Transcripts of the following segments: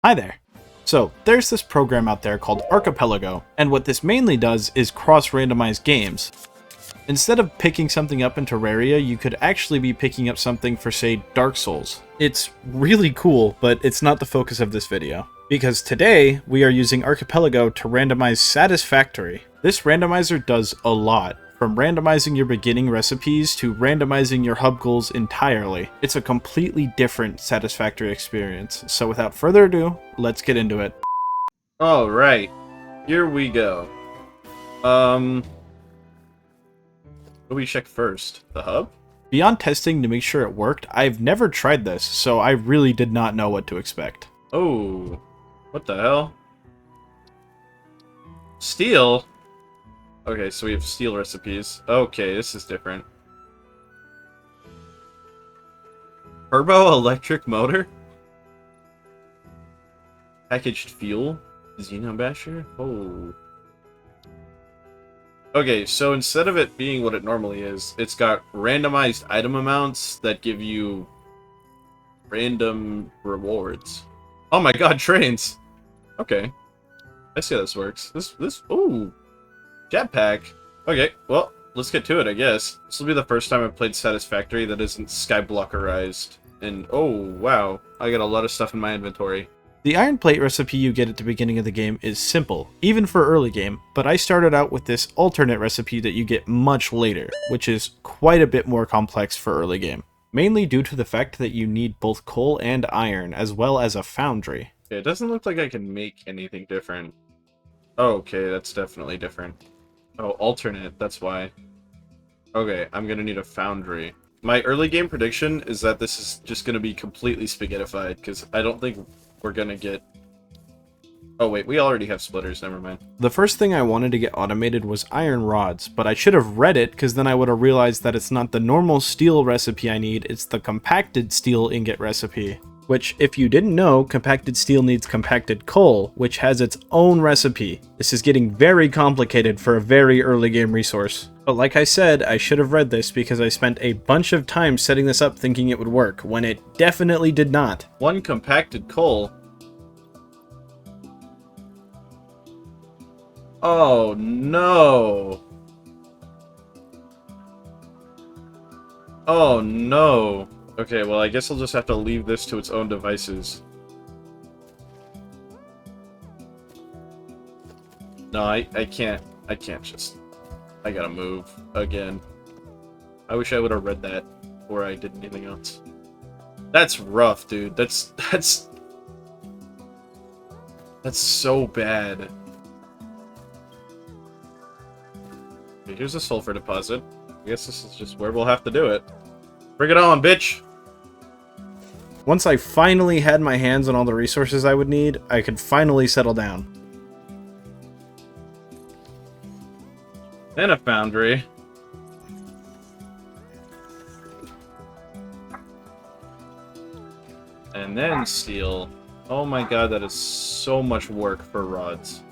Hi there. So, there's this program out there called ARCHIPELAGO, and what this mainly does is cross-randomize games. Instead of picking something up in Terraria, you could actually be picking up something for, say, Dark Souls. It's really cool, but it's not the focus of this video. Because today, we are using ARCHIPELAGO to randomize SATISFACTORY. This randomizer does a lot, from randomizing your beginning recipes to randomizing your hub goals entirely. It's a completely different Satisfactory experience, so without further ado, let's get into it. Alright, here we go. What do we check first? The hub? Beyond testing to make sure it worked, I've never tried this, so I really did not know what to expect. Oh, what the hell? Steel? Okay, so we have steel recipes. Okay, this is different. Turbo electric motor? Packaged fuel? Xenon basher? Oh. Okay, so instead of it being what it normally is, it's got randomized item amounts that give you random rewards. Oh my god, trains! Okay. I see how this works. Ooh! Jetpack. Okay, well, let's get to it, I guess. This will be the first time I've played Satisfactory that isn't skyblockerized. And, oh, wow. I got a lot of stuff in my inventory. The iron plate recipe you get at the beginning of the game is simple, even for early game, but I started out with this alternate recipe that you get much later, which is quite a bit more complex for early game. Mainly due to the fact that you need both coal and iron, as well as a foundry. Okay, it doesn't look like I can make anything different. Oh, okay, that's definitely different. Oh, alternate, that's why. Okay, I'm gonna need a foundry. My early game prediction is that this is just gonna be completely spaghettified, because I don't think we're gonna get... Oh wait, we already have splitters, never mind. The first thing I wanted to get automated was iron rods, but I should have read it, because then I would have realized that it's not the normal steel recipe I need, it's the compacted steel ingot recipe. Which, if you didn't know, compacted steel needs compacted coal, which has its own recipe. This is getting very complicated for a very early game resource. But like I said, I should have read this because I spent a bunch of time setting this up thinking it would work, when it definitely did not. One compacted coal? Oh no! Oh no! Okay, well, I guess I'll just have to leave this to its own devices. No, I can't just... I gotta move again. I wish I would have read that before I did anything else. That's rough, dude. That's so bad. Okay, here's a sulfur deposit. I guess this is just where we'll have to do it. Bring it on, bitch! Once I finally had my hands on all the resources I would need, I could finally settle down. And a foundry. And then steel. Oh my god, that is so much work for rods.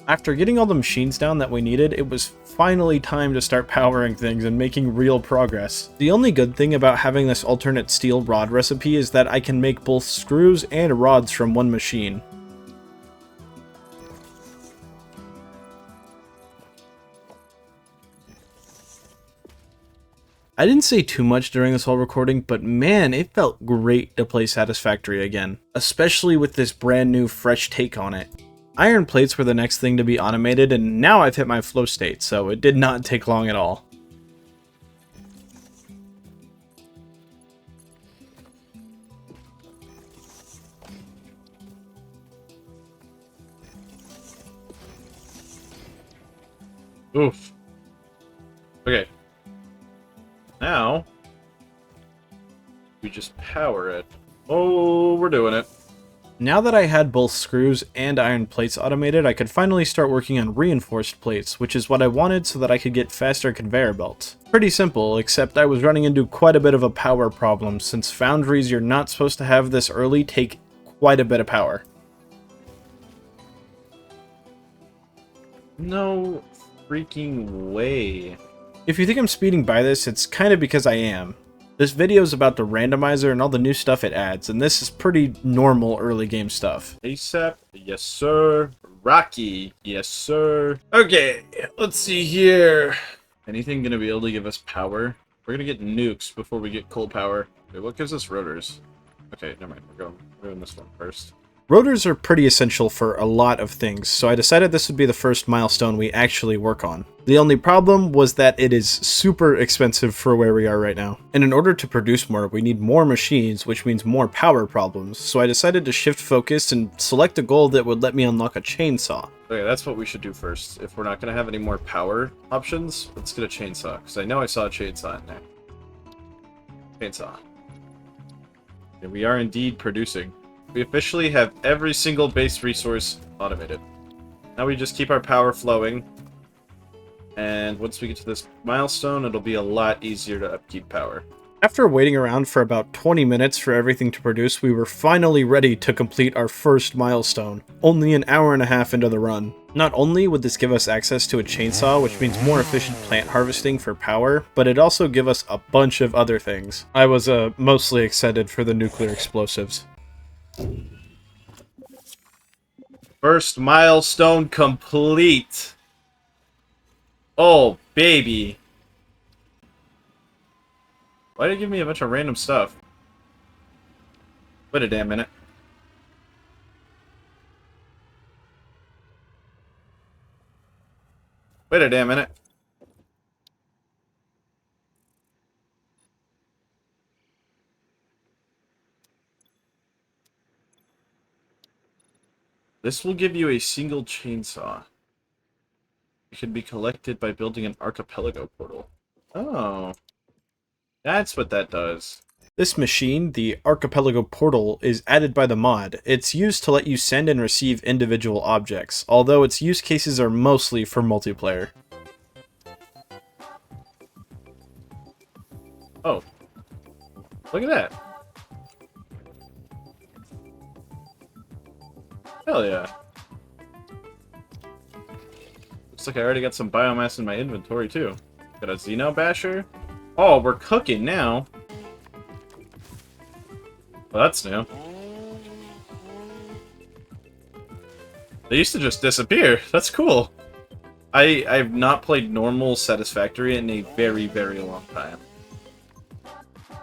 After getting all the machines down that we needed, it was finally time to start powering things and making real progress. The only good thing about having this alternate steel rod recipe is that I can make both screws and rods from one machine. I didn't say too much during this whole recording, but man, it felt great to play Satisfactory again, especially with this brand new fresh take on it. Iron plates were the next thing to be automated, and now I've hit my flow state, so it did not take long at all. Oof. Okay. Now, we just power it. Oh, we're doing it. Now that I had both screws and iron plates automated, I could finally start working on reinforced plates, which is what I wanted so that I could get faster conveyor belts. Pretty simple, except I was running into quite a bit of a power problem, since foundries you're not supposed to have this early take quite a bit of power. No freaking way. If you think I'm speeding by this, it's kind of because I am. This video is about the randomizer and all the new stuff it adds, and this is pretty normal early game stuff. ASAP, yes sir. Rocky, yes sir. Okay, let's see here. Anything gonna be able to give us power? We're gonna get nukes before we get coal power. Wait, what gives us rotors? Okay, never mind, we're doing this one first. Rotors are pretty essential for a lot of things, so I decided this would be the first milestone we actually work on. The only problem was that it is super expensive for where we are right now. And in order to produce more, we need more machines, which means more power problems, so I decided to shift focus and select a goal that would let me unlock a chainsaw. Okay, that's what we should do first. If we're not gonna have any more power options, let's get a chainsaw, because I know I saw a chainsaw in there. Chainsaw. Okay, we are indeed producing. We officially have every single base resource automated. Now we just keep our power flowing. And once we get to this milestone, it'll be a lot easier to upkeep power. After waiting around for about 20 minutes for everything to produce, we were finally ready to complete our first milestone, only an hour and a half into the run. Not only would this give us access to a chainsaw, which means more efficient plant harvesting for power, but it also give us a bunch of other things. I was mostly excited for the nuclear explosives. First milestone complete. Oh, baby. Why did it give me a bunch of random stuff? Wait a damn minute. Wait a damn minute. This will give you a single chainsaw. It can be collected by building an archipelago portal. Oh. That's what that does. This machine, the Archipelago portal, is added by the mod. It's used to let you send and receive individual objects, although its use cases are mostly for multiplayer. Oh. Look at that. Hell yeah. Looks like I already got some biomass in my inventory too. Got a Xeno Basher. Oh, we're cooking now. Well, that's new. They used to just disappear. That's cool. I've not played normal Satisfactory in a very, very long time.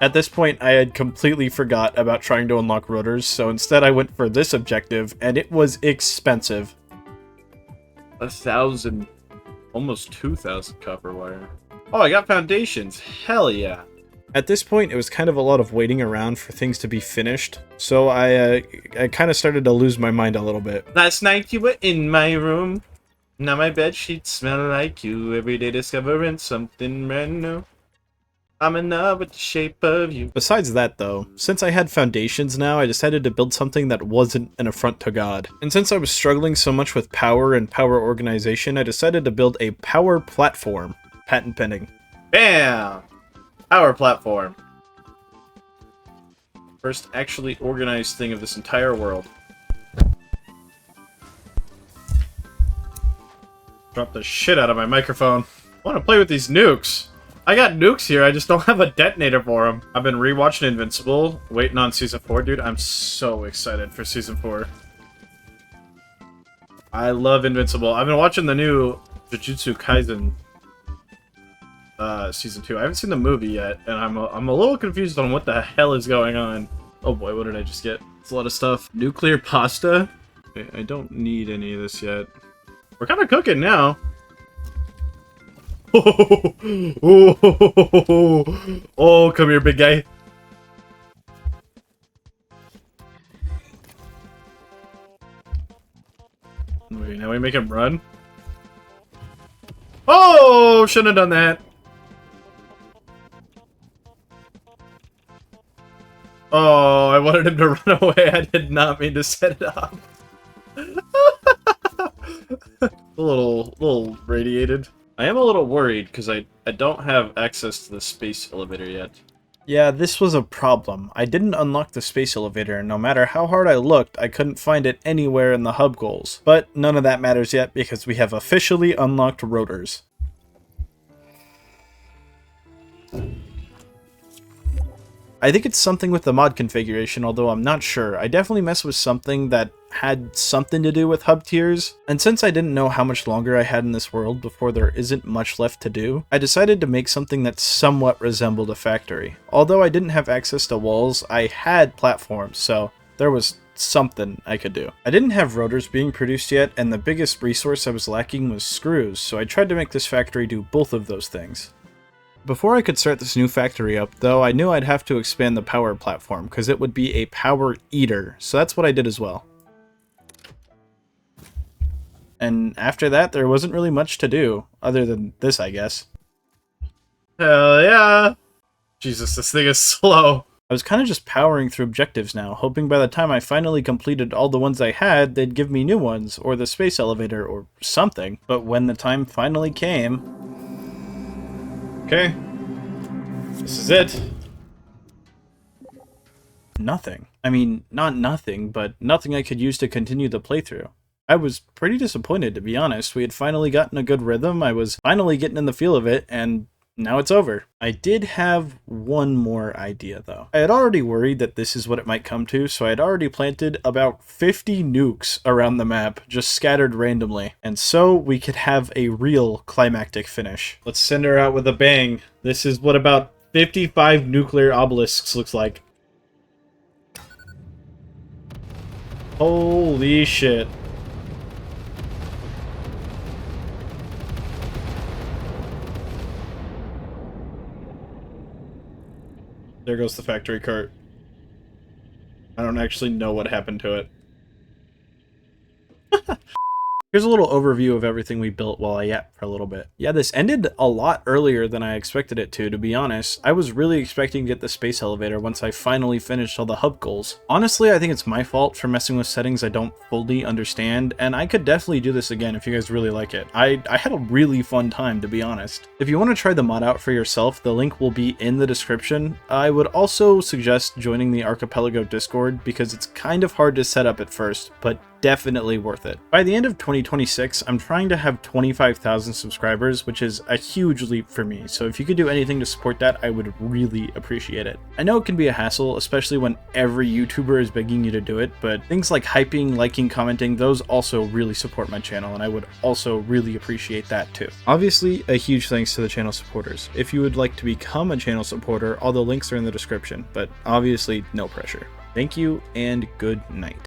At this point, I had completely forgot about trying to unlock rotors, so instead I went for this objective, and it was expensive. 1,000, almost 2,000 copper wire. Oh, I got foundations. Hell yeah. At this point, it was kind of a lot of waiting around for things to be finished, so I kind of started to lose my mind a little bit. Last night you were in my room. Now my bed sheets smell like you. Every day discovering something brand new. I'm in love with the shape of you. Besides that, though, since I had foundations now, I decided to build something that wasn't an affront to God. And since I was struggling so much with power and power organization, I decided to build a power platform. Patent pending. Bam! Power platform. First actually organized thing of this entire world. Drop the shit out of my microphone. I want to play with these nukes. I got nukes here, I just don't have a detonator for them. I've been rewatching Invincible, waiting on Season 4. Dude, I'm so excited for Season 4. I love Invincible. I've been watching the new Jujutsu Kaisen Season 2. I haven't seen the movie yet, and I'm a little confused on what the hell is going on. Oh boy, what did I just get? It's a lot of stuff. Nuclear pasta? Okay, I don't need any of this yet. We're kind of cooking now. Oh, come here, big guy. Wait, now we make him run? Oh, shouldn't have done that. Oh, I wanted him to run away. I did not mean to set it up. a little radiated. I am a little worried because I don't have access to the space elevator yet. Yeah, this was a problem. I didn't unlock the space elevator, and no matter how hard I looked, I couldn't find it anywhere in the hub goals. But none of that matters yet because we have officially unlocked rotors. I think it's something with the mod configuration, although I'm not sure. I definitely messed with something that had something to do with hub tiers, and since I didn't know how much longer I had in this world before there isn't much left to do, I decided to make something that somewhat resembled a factory. Although I didn't have access to walls, I had platforms, so there was something I could do. I didn't have rotors being produced yet, and the biggest resource I was lacking was screws, so I tried to make this factory do both of those things. Before I could start this new factory up, though, I knew I'd have to expand the power platform, because it would be a power eater, so that's what I did as well. And after that, there wasn't really much to do, other than this, I guess. Hell yeah! Jesus, this thing is slow. I was kind of just powering through objectives now, hoping by the time I finally completed all the ones I had, they'd give me new ones, or the space elevator, or something. But when the time finally came... Okay. This is it. Nothing. I mean, not nothing, but nothing I could use to continue the playthrough. I was pretty disappointed, to be honest. We had finally gotten a good rhythm, I was finally getting in the feel of it, and now it's over. I did have one more idea, though. I had already worried that this is what it might come to, so I had already planted about 50 nukes around the map, just scattered randomly. And so we could have a real climactic finish. Let's send her out with a bang. This is what about 55 nuclear obelisks looks like. Holy shit. There goes the factory cart. I don't actually know what happened to it. Here's a little overview of everything we built while I yapped for a little bit. Yeah, this ended a lot earlier than I expected it to be honest. I was really expecting to get the space elevator once I finally finished all the hub goals. Honestly, I think it's my fault for messing with settings I don't fully understand, and I could definitely do this again if you guys really like it. I had a really fun time, to be honest. If you want to try the mod out for yourself, the link will be in the description. I would also suggest joining the Archipelago Discord because it's kind of hard to set up at first, but definitely worth it. By the end of 2026, I'm trying to have 25,000 subscribers, which is a huge leap for me, so if you could do anything to support that, I would really appreciate it. I know it can be a hassle, especially when every YouTuber is begging you to do it, but things like hyping, liking, commenting, those also really support my channel, and I would also really appreciate that too. Obviously, a huge thanks to the channel supporters. If you would like to become a channel supporter, all the links are in the description, but obviously no pressure. Thank you, and good night.